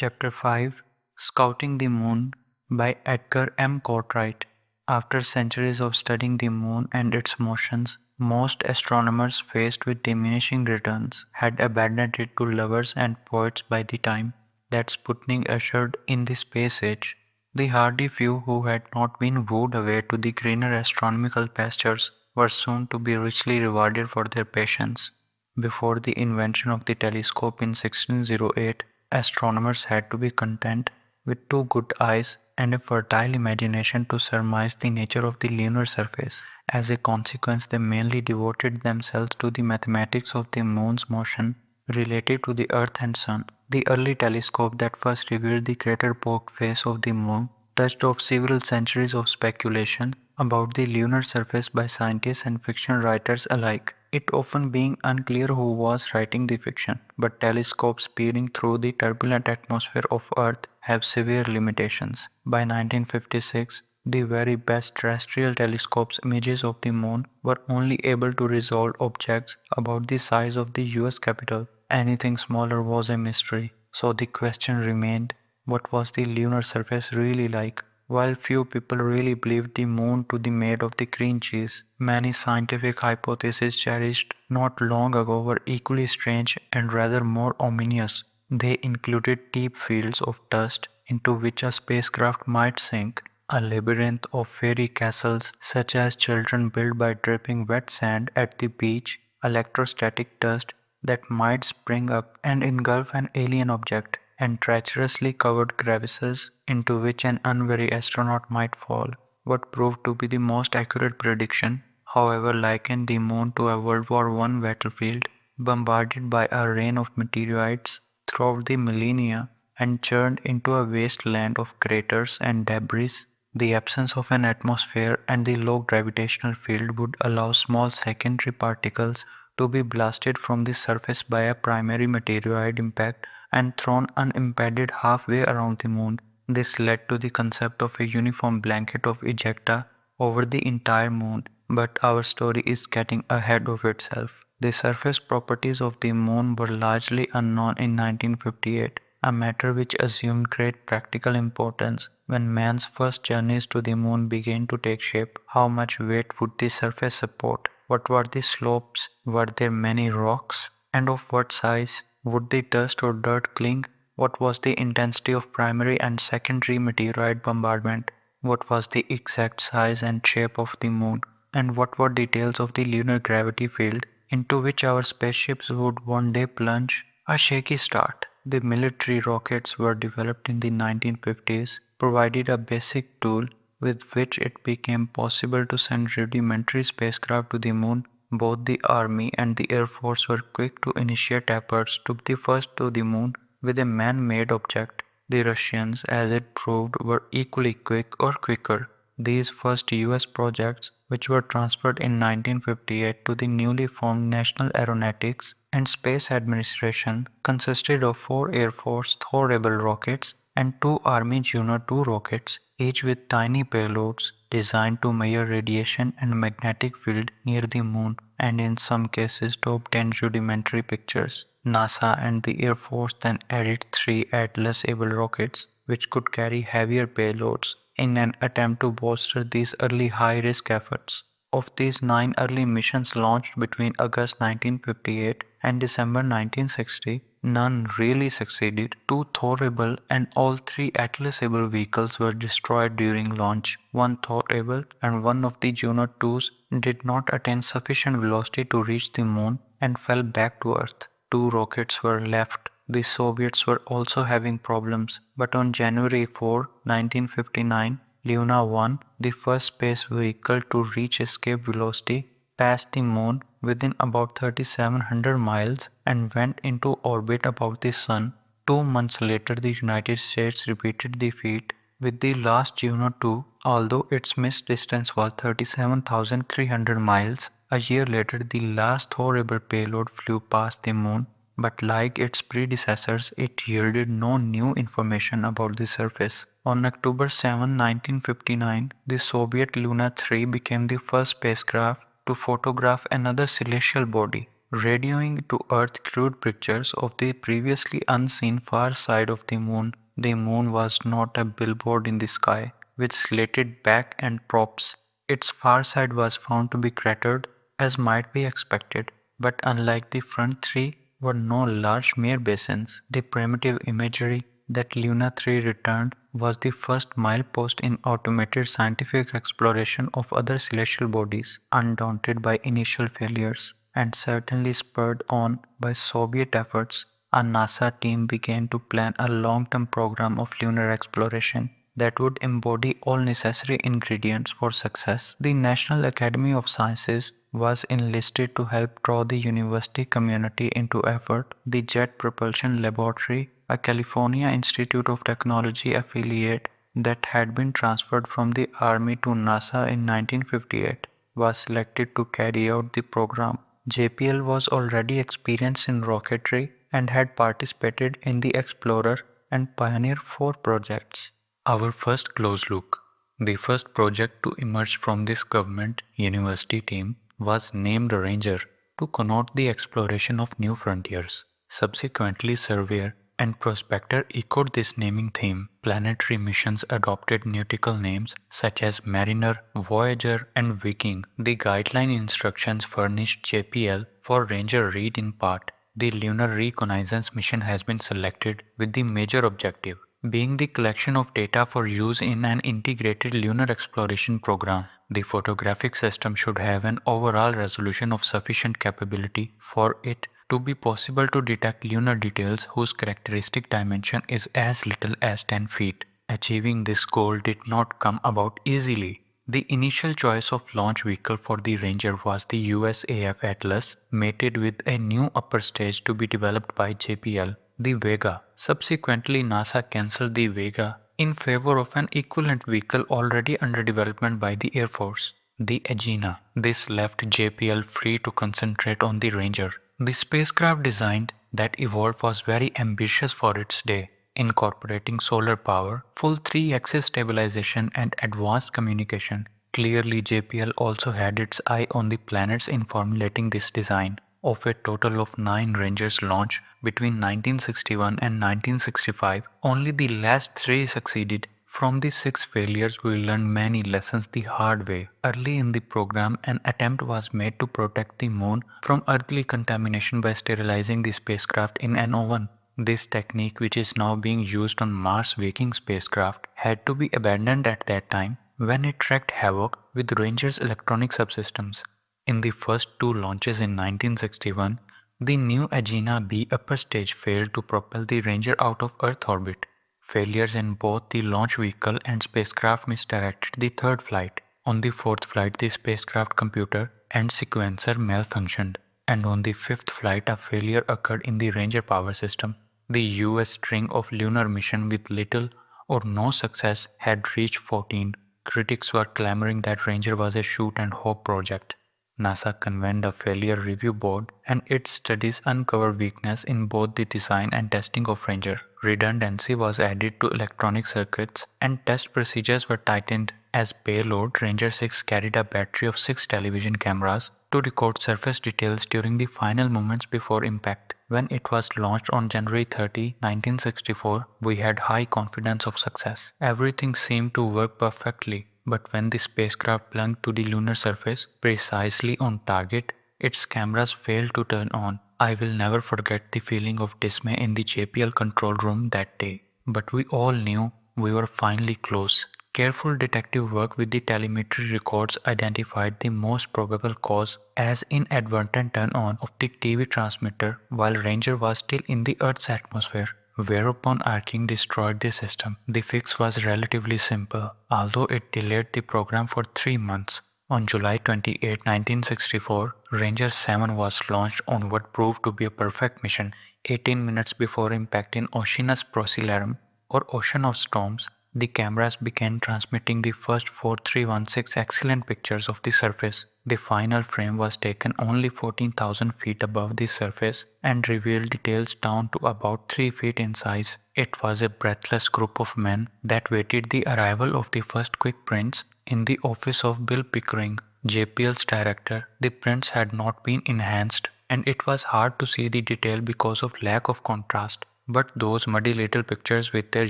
Chapter 5 Scouting the Moon by Edgar M. Cartwright. After centuries of studying the moon and its motions, most astronomers, faced with diminishing returns, had abandoned it to lovers and poets by the time that Sputnik ushered in the space age. The hardy few who had not been wooed away to the greener astronomical pastures were soon to be richly rewarded for their patience. Before the invention of the telescope in 1608, astronomers had to be content with two good eyes and a fertile imagination to surmise the nature of the lunar surface. As a consequence, they mainly devoted themselves to the mathematics of the moon's motion related to the earth and sun. The early telescope that first revealed the crater-pocked face of the moon touched off several centuries of speculation about the lunar surface by scientists and fiction writers alike, it often being unclear who was writing the fiction. But telescopes peering through the turbulent atmosphere of Earth have severe limitations. By 1956, the very best terrestrial telescopes' images of the moon were only able to resolve objects about the size of the US Capitol. Anything smaller was a mystery. So the question remained, what was the lunar surface really like? While few people really believed the moon to be made of the green cheese, many scientific hypotheses cherished not long ago were equally strange and rather more ominous. They included deep fields of dust into which a spacecraft might sink, a labyrinth of fairy castles such as children build by dripping wet sand at the beach, electrostatic dust that might spring up and engulf an alien object, and treacherously covered crevices into which an unwary astronaut might fall. What proved to be the most accurate prediction, however, likened the moon to a World War I battlefield bombarded by a rain of meteorites throughout the millennia and churned into a wasteland of craters and debris. The absence of an atmosphere and the low gravitational field would allow small secondary particles to be blasted from the surface by a primary meteoroid impact and thrown unimpeded halfway around the moon. This led to the concept of a uniform blanket of ejecta over the entire moon. But our story is getting ahead of itself. The surface properties of the moon were largely unknown in 1958, a matter which assumed great practical importance when man's first journeys to the moon began to take shape. How much weight would the surface support? What were the slopes? Were there many rocks? And of what size? Would the dust or dirt cling? What was the intensity of primary and secondary meteorite bombardment? What was the exact size and shape of the moon? And what were details of the lunar gravity field into which our spaceships would one day plunge? A shaky start. The military rockets were developed in the 1950s, provided a basic tool with which it became possible to send rudimentary spacecraft to the moon. Both the Army and the Air Force were quick to initiate efforts to be first to the moon with a man-made object. The Russians, as it proved, were equally quick or quicker. These first US projects, which were transferred in 1958 to the newly formed National Aeronautics and Space Administration, consisted of 4 Air Force Thor-able rockets and 2 Army Juno 2 rockets, each with tiny payloads designed to measure radiation and magnetic field near the moon and in some cases to obtain rudimentary pictures. NASA and the Air Force then added 3 Atlas-able rockets which could carry heavier payloads in an attempt to bolster these early high-risk efforts. Of these 9 early missions launched between August 1958 and December 1960, none really succeeded. 2 Thor-able and all 3 Atlas-able vehicles were destroyed during launch. 1 Thor-able and one of the Juno 2s did not attain sufficient velocity to reach the moon and fell back to Earth. 2 rockets were left. The Soviets were also having problems, but on January 4, 1959, Luna 1, the first space vehicle to reach escape velocity, passed the moon within about 3,700 miles and went into orbit about the sun. 2 months later, the United States repeated the feat with the last Juno 2, although its missed distance was 37,300 miles. A year later, the last Thor-able payload flew past the moon, but like its predecessors, it yielded no new information about the surface. On October 7, 1959, the Soviet Luna 3 became the first spacecraft to photograph another celestial body. radioing to Earth crude pictures of the previously unseen far side of the moon. The moon was not a billboard in the sky with slated back and props. Its far side was found to be cratered, as might be expected, but unlike the front three, were no large mere basins. The primitive imagery that Luna 3 returned was the first milepost in automated scientific exploration of other celestial bodies, undaunted by initial failures and certainly spurred on by Soviet efforts. A NASA team began to plan a long-term program of lunar exploration that would embody all necessary ingredients for success. The National Academy of Sciences was enlisted to help draw the university community into effort. The Jet Propulsion Laboratory, a California Institute of Technology affiliate that had been transferred from the Army to NASA in 1958, was selected to carry out the program. JPL was already experienced in rocketry and had participated in the Explorer and Pioneer 4 projects. Our first close look. The first project to emerge from this government university team was named Ranger to connote the exploration of new frontiers. Subsequently, Surveyor and Prospector echoed this naming theme. Planetary missions adopted nautical names such as Mariner, Voyager, and Viking. The guideline instructions furnished JPL for Ranger read in part. The lunar reconnaissance mission has been selected with the major objective being the collection of data for use in an integrated lunar exploration program. The photographic system should have an overall resolution of sufficient capability for it to be possible to detect lunar details whose characteristic dimension is as little as 10 feet. Achieving this goal did not come about easily. The initial choice of launch vehicle for the Ranger was the USAF Atlas, mated with a new upper stage to be developed by JPL, the Vega. Subsequently, NASA cancelled the Vega in favor of an equivalent vehicle already under development by the Air Force, the Agena. This left JPL free to concentrate on the Ranger. The spacecraft designed that evolved was very ambitious for its day, incorporating solar power, full 3-axis stabilization, and advanced communication. Clearly, JPL also had its eye on the planets in formulating this design. Of a total of 9 Rangers launched between 1961 and 1965, only the last 3 succeeded. From the 6 failures, we learned many lessons the hard way. Early in the program, an attempt was made to protect the moon from earthly contamination by sterilizing the spacecraft in an oven. This technique, which is now being used on Mars Viking spacecraft, had to be abandoned at that time when it wreaked havoc with Ranger's electronic subsystems. In the first 2 launches in 1961, the new Agena B upper stage failed to propel the Ranger out of Earth orbit. Failures in both the launch vehicle and spacecraft misdirected the third flight. On the fourth flight, the spacecraft computer and sequencer malfunctioned, and on the fifth flight, a failure occurred in the Ranger power system. The US string of lunar mission with little or no success had reached 14. Critics were clamoring that Ranger was a shoot and hope project. NASA convened a failure review board, and its studies uncovered weakness in both the design and testing of Ranger. Redundancy was added to electronic circuits, and test procedures were tightened. As payload, Ranger 6 carried a battery of 6 television cameras to record surface details during the final moments before impact. When it was launched on January 30, 1964, we had high confidence of success. Everything seemed to work perfectly. But when the spacecraft plunged to the lunar surface, precisely on target, its cameras failed to turn on. I will never forget the feeling of dismay in the JPL control room that day. But we all knew we were finally close. Careful detective work with the telemetry records identified the most probable cause as inadvertent turn-on of the TV transmitter while Ranger was still in the Earth's atmosphere, whereupon arcing destroyed the system. The fix was relatively simple, although it delayed the program for 3 months. On July 28, 1964, Ranger 7 was launched on what proved to be a perfect mission. 18 minutes before impact in Oceanus Procellarum, or Ocean of Storms, the cameras began transmitting the first 4316 excellent pictures of the surface. The final frame was taken only 14,000 feet above the surface and revealed details down to about 3 feet in size. It was a breathless group of men that waited the arrival of the first quick prints in the office of Bill Pickering, JPL's director. The prints had not been enhanced and it was hard to see the detail because of lack of contrast. But those muddy little pictures with their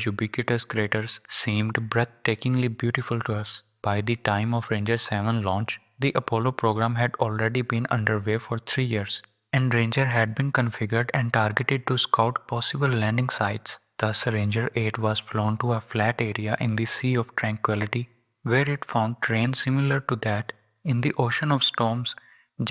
ubiquitous craters seemed breathtakingly beautiful to us. By the time of Ranger 7 launch, the Apollo program had already been underway for 3 years, and Ranger had been configured and targeted to scout possible landing sites. Thus, Ranger 8 was flown to a flat area in the Sea of Tranquility, where it found terrain similar to that in the Ocean of Storms,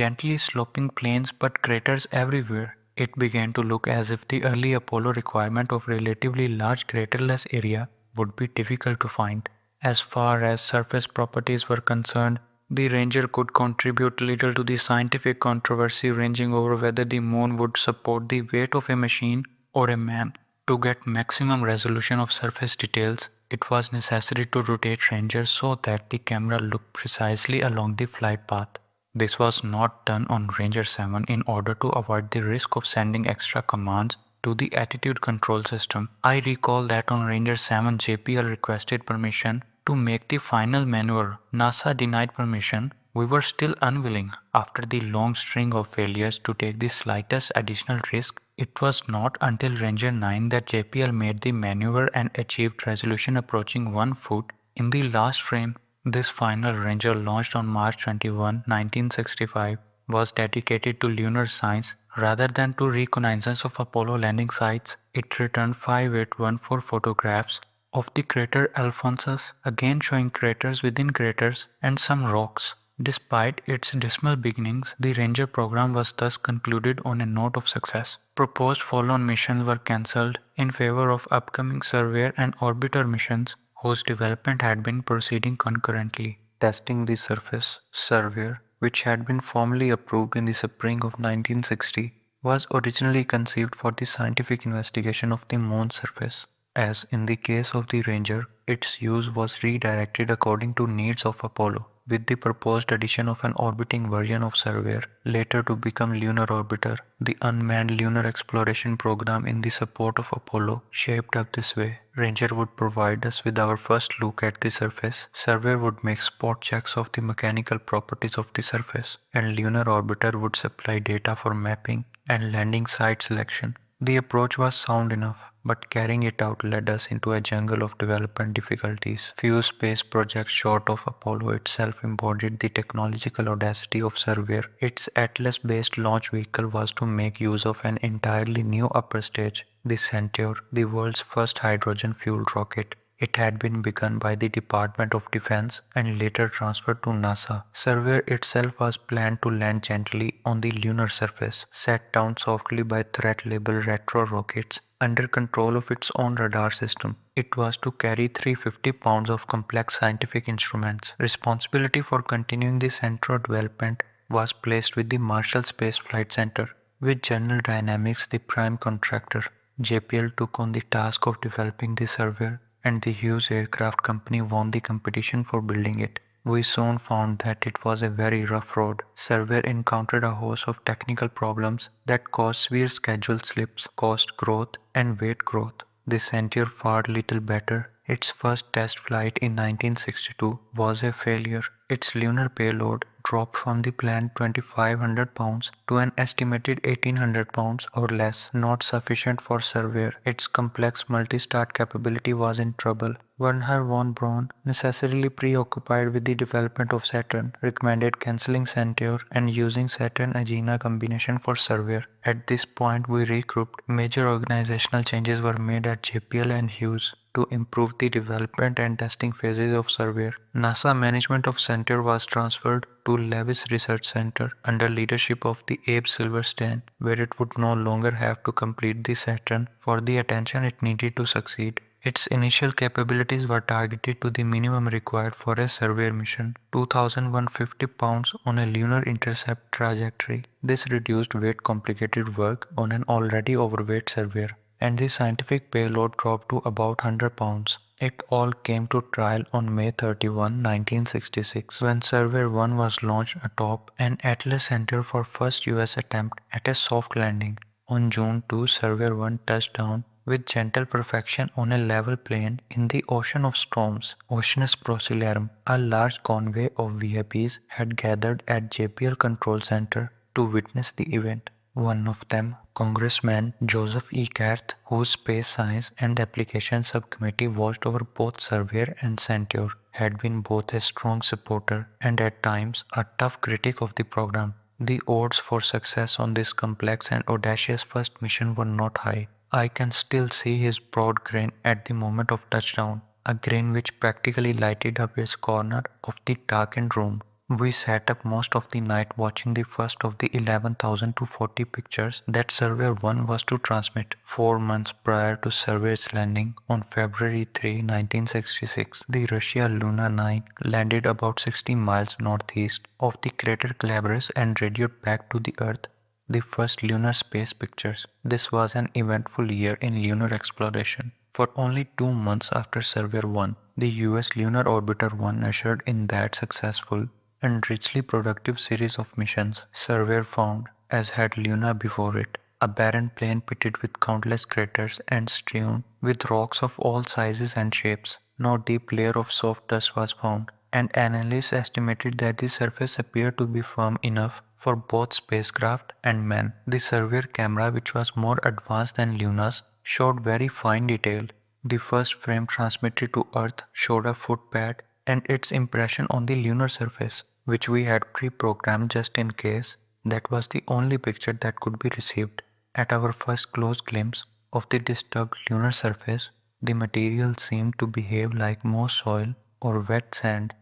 gently sloping plains but craters everywhere. It began to look as if the early Apollo requirement of relatively large craterless area would be difficult to find. As far as surface properties were concerned, the Ranger could contribute little to the scientific controversy ranging over whether the moon would support the weight of a machine or a man. To get maximum resolution of surface details, it was necessary to rotate Ranger so that the camera looked precisely along the flight path. This was not done on Ranger 7 in order to avoid the risk of sending extra commands to the attitude control system. I recall that on Ranger 7 JPL requested permission to make the final maneuver. NASA denied permission. We were still unwilling, after the long string of failures, to take the slightest additional risk. It was not until Ranger 9 that JPL made the maneuver and achieved resolution approaching 1 foot in the last frame. This final Ranger, launched on March 21, 1965, was dedicated to lunar science rather than to reconnaissance of Apollo landing sites. It returned 5814 photographs of the crater Alphonsus, again showing craters within craters and some rocks. Despite its dismal beginnings, the Ranger program was thus concluded on a note of success. Proposed follow-on missions were cancelled in favor of upcoming Surveyor and Orbiter missions, whose development had been proceeding concurrently. Testing the surface, Surveyor, which had been formally approved in the spring of 1960, was originally conceived for the scientific investigation of the moon's surface. As in the case of the Ranger, its use was redirected according to needs of Apollo, with the proposed addition of an orbiting version of Surveyor, later to become Lunar Orbiter. The unmanned lunar exploration program in the support of Apollo shaped up this way. Ranger would provide us with our first look at the surface, Surveyor would make spot checks of the mechanical properties of the surface, and Lunar Orbiter would supply data for mapping and landing site selection. The approach was sound enough, but carrying it out led us into a jungle of development difficulties. Few space projects short of Apollo itself embodied the technological audacity of Surveyor. Its Atlas-based launch vehicle was to make use of an entirely new upper stage, the Centaur, the world's first hydrogen-fueled rocket. It had been begun by the Department of Defense and later transferred to NASA. Surveyor itself was planned to land gently on the lunar surface, set down softly by threat-labeled retro rockets under control of its own radar system. It was to carry 350 pounds of complex scientific instruments. Responsibility for continuing the Centaur development was placed with the Marshall Space Flight Center, with General Dynamics the prime contractor. JPL took on the task of developing the Surveyor, and the Hughes Aircraft Company won the competition for building it. We soon found that it was a very rough road. Surveyor encountered a host of technical problems that caused severe schedule slips, cost growth, and weight growth. The Centaur fared little better. Its first test flight in 1962 was a failure. Its lunar payload dropped from the planned 2,500 pounds to an estimated 1,800 pounds or less, not sufficient for Surveyor. Its complex multi-start capability was in trouble. Werner von Braun, necessarily preoccupied with the development of Saturn, recommended cancelling Centaur and using Saturn-Agena combination for Surveyor. At this point we regrouped. Major organizational changes were made at JPL and Hughes to improve the development and testing phases of Surveyor. NASA management of Centaur was transferred to Lewis Research Center under leadership of the Abe Silverstein, where it would no longer have to complete the Saturn for the attention it needed to succeed. Its initial capabilities were targeted to the minimum required for a Surveyor mission, 2,150 pounds on a lunar intercept trajectory. This reduced weight complicated work on an already overweight Surveyor, and the scientific payload dropped to about 100 pounds. It all came to trial on May 31, 1966, when Surveyor 1 was launched atop an Atlas Centaur for first US attempt at a soft landing. On June 2, Surveyor 1 touched down with gentle perfection on a level plain in the Ocean of Storms. Oceanus Procellarum, a large convoy of VIPs, had gathered at JPL Control Center to witness the event. One of them, Congressman Joseph E. Carth, whose Space Science and Application Subcommittee watched over both Surveyor and Centaur, had been both a strong supporter and at times a tough critic of the program. The odds for success on this complex and audacious first mission were not high. I can still see his broad grin at the moment of touchdown, a grin which practically lighted up his corner of the darkened room. We sat up most of the night watching the first of the 11,040 pictures that Surveyor 1 was to transmit. 4 months prior to Surveyor's landing on February 3, 1966, the Russia Luna 9 landed about 60 miles northeast of the crater Calabres and radioed back to the Earth the first lunar space pictures. This was an eventful year in lunar exploration. For only 2 months after Surveyor 1, the US Lunar Orbiter 1 ushered in that successful and richly productive series of missions. Surveyor found, as had Luna before it, a barren plain pitted with countless craters and strewn with rocks of all sizes and shapes. No deep layer of soft dust was found, and analysts estimated that the surface appeared to be firm enough for both spacecraft and men. The Surveyor camera, which was more advanced than Luna's, showed very fine detail. The first frame transmitted to Earth showed a footpad and its impression on the lunar surface, which we had pre-programmed just in case. That was the only picture that could be received. At our first close glimpse of the disturbed lunar surface, the material seemed to behave like moss soil or wet sand,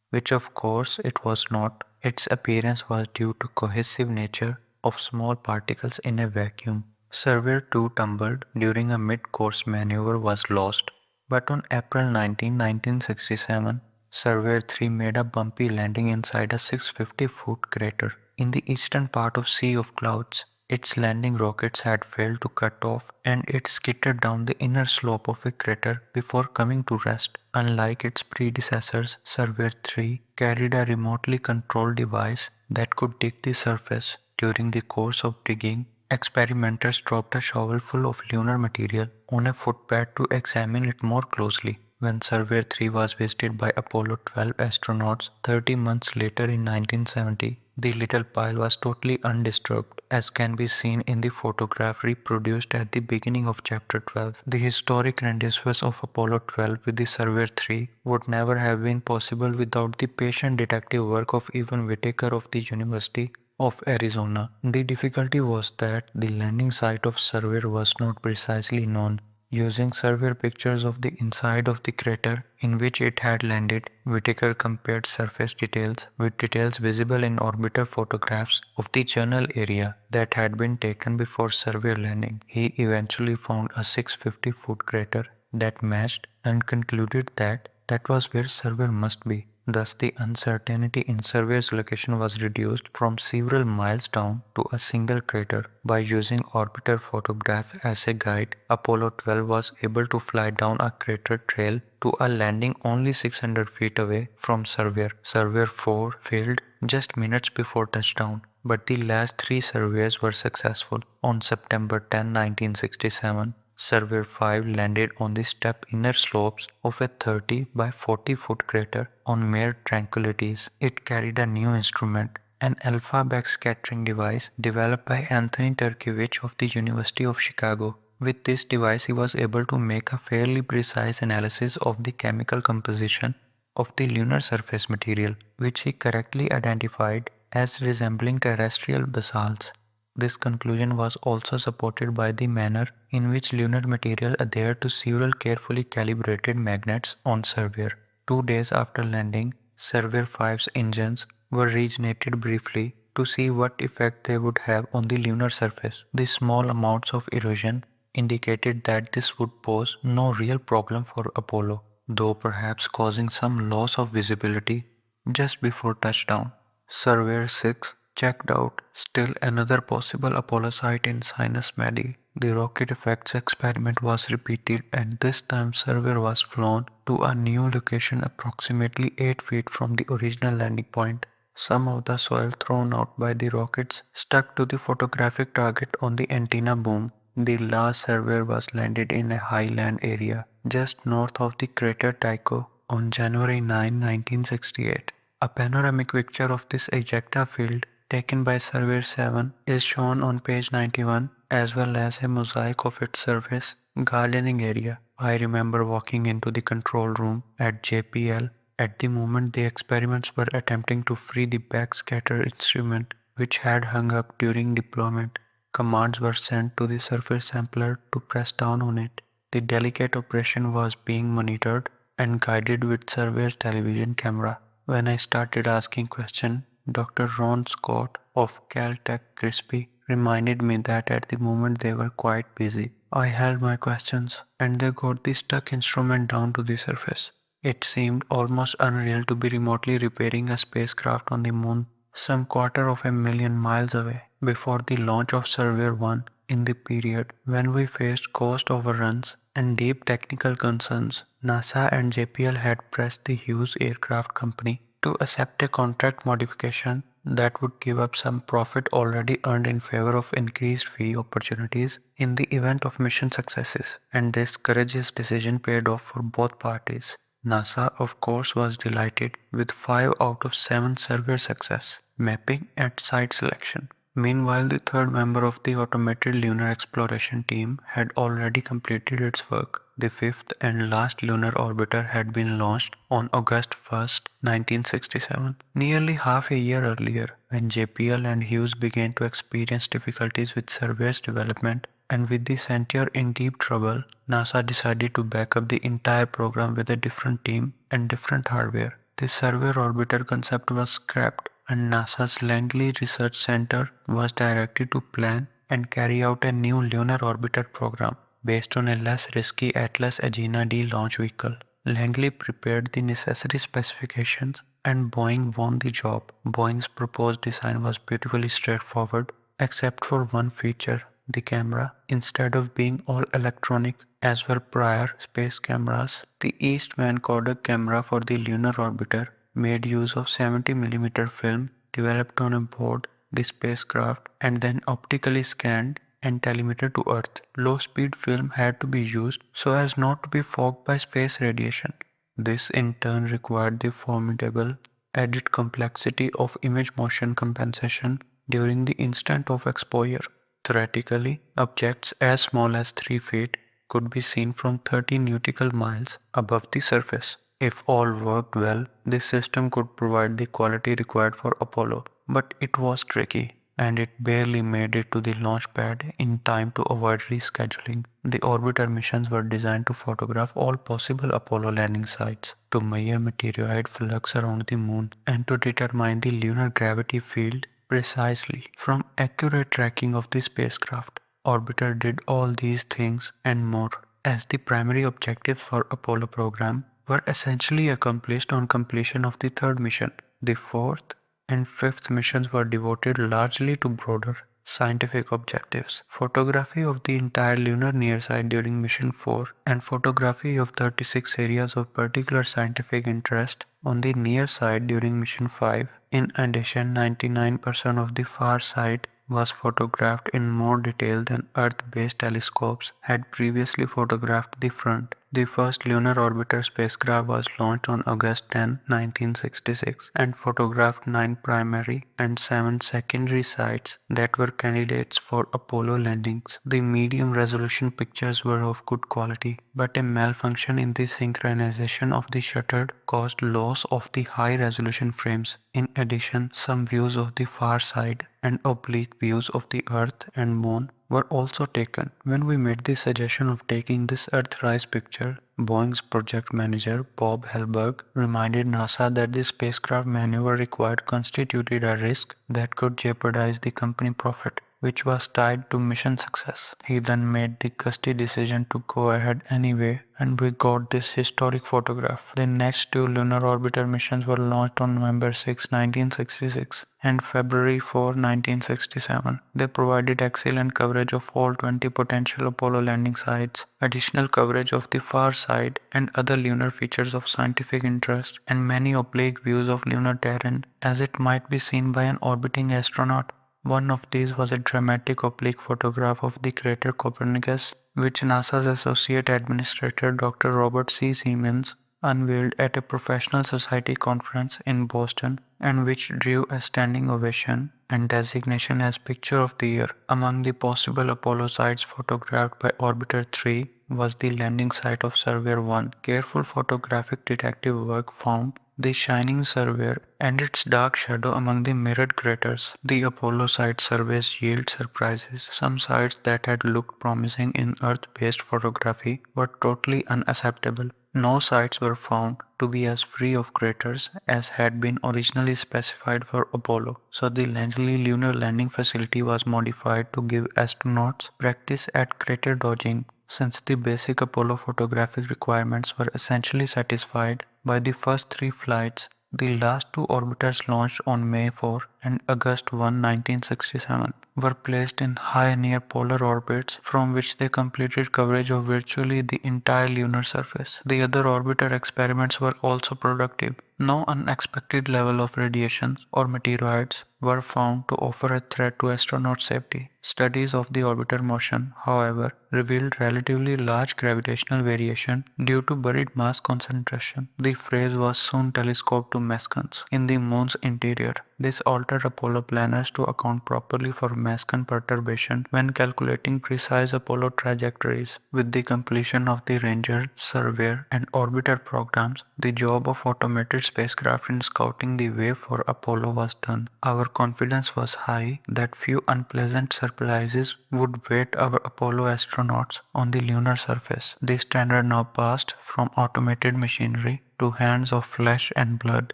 which of course it was not. Its appearance was due to cohesive nature of small particles in a vacuum. Surveyor 2 tumbled during a mid-course maneuver was lost, but on April 19, 1967, Surveyor 3 made a bumpy landing inside a 650-foot crater in the eastern part of Sea of Clouds. Its landing rockets had failed to cut off and it skittered down the inner slope of a crater before coming to rest. Unlike its predecessors, Surveyor 3 carried a remotely controlled device that could dig the surface. During the course of digging, experimenters dropped a shovelful of lunar material on a footpad to examine it more closely. When Surveyor 3 was visited by Apollo 12 astronauts 30 months later in 1970, the little pile was totally undisturbed, as can be seen in the photograph reproduced at the beginning of Chapter 12. The historic rendezvous of Apollo 12 with the Surveyor 3 would never have been possible without the patient detective work of Evan Whitaker of the University of Arizona. The difficulty was that the landing site of Surveyor was not precisely known. Using Surveyor pictures of the inside of the crater in which it had landed, Whitaker compared surface details with details visible in orbiter photographs of the general area that had been taken before Surveyor landing. He eventually found a 650-foot crater that matched and concluded that that was where Surveyor must be. Thus, the uncertainty in Surveyor's location was reduced from several miles down to a single crater. By using orbiter photograph as a guide, Apollo 12 was able to fly down a crater trail to a landing only 600 feet away from Surveyor. Surveyor 4 failed just minutes before touchdown, but the last three surveys were successful. On September 10, 1967, Surveyor 5 landed on the steep inner slopes of a 30 by 40-foot crater on mere tranquilities. It carried a new instrument, an alpha backscattering device developed by Anthony Turkevich of the University of Chicago. With this device, he was able to make a fairly precise analysis of the chemical composition of the lunar surface material, which he correctly identified as resembling terrestrial basalts. This conclusion was also supported by the manner in which lunar material adhered to several carefully calibrated magnets on Surveyor. 2 days after landing, Surveyor 5's engines were regenerated briefly to see what effect they would have on the lunar surface. The small amounts of erosion indicated that this would pose no real problem for Apollo, though perhaps causing some loss of visibility just before touchdown. Surveyor 6 checked out still another possible Apollo site in Sinus Medi. The rocket effects experiment was repeated and this time Surveyor was flown to a new location approximately 8 feet from the original landing point. Some of the soil thrown out by the rockets stuck to the photographic target on the antenna boom. The last Surveyor was landed in a highland area just north of the crater Tycho on January 9, 1968. A panoramic picture of this ejecta field taken by Surveyor 7 is shown on page 91 as well as a mosaic of its surface gardening area. I remember walking into the control room at JPL at the moment the experiments were attempting to free the backscatter instrument which had hung up during deployment. Commands were sent to the surface sampler to press down on it. The delicate operation was being monitored and guided with Surveyor's television camera. When I started asking questions, Dr. Ron Scott of Caltech Crispy reminded me that at the moment they were quite busy. I held my questions and they got the stuck instrument down to the surface. It seemed almost unreal to be remotely repairing a spacecraft on the moon some quarter of a million miles away before the launch of Surveyor 1 in the period when we faced cost overruns and deep technical concerns. NASA and JPL had pressed the Hughes Aircraft Company to accept a contract modification that would give up some profit already earned in favor of increased fee opportunities in the event of mission successes, and this courageous decision paid off for both parties. NASA, of course, was delighted with 5 out of 7 survey success, mapping and site selection. Meanwhile, the third member of the automated lunar exploration team had already completed its work. The fifth and last lunar orbiter had been launched on August 1st, 1967, nearly half a year earlier, when JPL and Hughes began to experience difficulties with Surveyor's development. And with the Centaur in deep trouble, NASA decided to back up the entire program with a different team and different hardware. The Surveyor orbiter concept was scrapped, and NASA's Langley Research Center was directed to plan and carry out a new lunar orbiter program based on a less risky Atlas Agena D launch vehicle. Langley prepared the necessary specifications and Boeing won the job. Boeing's proposed design was beautifully straightforward except for one feature, the camera. Instead of being all electronic as were prior space cameras, the Eastman Kodak camera for the lunar orbiter made use of 70mm film developed on board the spacecraft and then optically scanned and telemetered to Earth. Low-speed film had to be used so as not to be fogged by space radiation. This in turn required the formidable added complexity of image motion compensation during the instant of exposure. Theoretically, objects as small as 3 feet could be seen from 30 nautical miles above the surface. If all worked well, this system could provide the quality required for Apollo, but it was tricky, and it barely made it to the launch pad in time to avoid rescheduling. The orbiter missions were designed to photograph all possible Apollo landing sites, to measure meteoroid flux around the moon, and to determine the lunar gravity field precisely from accurate tracking of the spacecraft. Orbiter did all these things and more, as the primary objectives for Apollo program were essentially accomplished on completion of the third mission. The fourth and fifth missions were devoted largely to broader scientific objectives. Photography of the entire lunar near side during mission 4 and photography of 36 areas of particular scientific interest on the near side during mission 5. In addition, 99% of the far side was photographed in more detail than Earth-based telescopes had previously photographed the front. The first lunar orbiter spacecraft was launched on August 10, 1966 and photographed 9 primary and 7 secondary sites that were candidates for Apollo landings. The medium resolution pictures were of good quality, but a malfunction in the synchronization of the shutter caused loss of the high resolution frames. In addition, some views of the far side and oblique views of the Earth and Moon were also taken. When we made the suggestion of taking this Earthrise picture, Boeing's project manager Bob Helberg reminded NASA that the spacecraft maneuver required constituted a risk that could jeopardize the company profit, which was tied to mission success. He then made the gusty decision to go ahead anyway, and we got this historic photograph. The next 2 lunar orbiter missions were launched on November 6, 1966 and February 4, 1967. They provided excellent coverage of all 20 potential Apollo landing sites, additional coverage of the far side and other lunar features of scientific interest, and many oblique views of lunar terrain as it might be seen by an orbiting astronaut. One of these was a dramatic oblique photograph of the crater Copernicus, which NASA's Associate Administrator Dr. Robert C. Siemens unveiled at a professional society conference in Boston and which drew a standing ovation and designation as Picture of the Year. Among the possible Apollo sites photographed by Orbiter 3 was the landing site of Surveyor 1. Careful photographic detective work found the shining surveyor and its dark shadow among the mirrored craters. The Apollo site surveys yield surprises. Some sites that had looked promising in Earth-based photography were totally unacceptable. No sites were found to be as free of craters as had been originally specified for Apollo, so the Langley Lunar Landing Facility was modified to give astronauts practice at crater dodging. Since the basic Apollo photographic requirements were essentially satisfied by the first three flights, the last two orbiters launched on May 4 and August 1967, were placed in high near polar orbits from which they completed coverage of virtually the entire lunar surface. The other orbiter experiments were also productive. No unexpected level of radiations or meteoroids were found to offer a threat to astronaut safety. Studies of the orbiter motion, however, revealed relatively large gravitational variation due to buried mass concentration. The phrase was soon telescoped to mesons in the moon's interior. This altered Apollo planners to account properly for meson perturbation when calculating precise Apollo trajectories. With the completion of the Ranger, Surveyor, and Orbiter programs, the job of automated spacecraft in scouting the way for Apollo was done. Our confidence was high that few unpleasant surprises would wait our Apollo astronauts on the lunar surface. The standard now passed from automated machinery to hands of flesh and blood.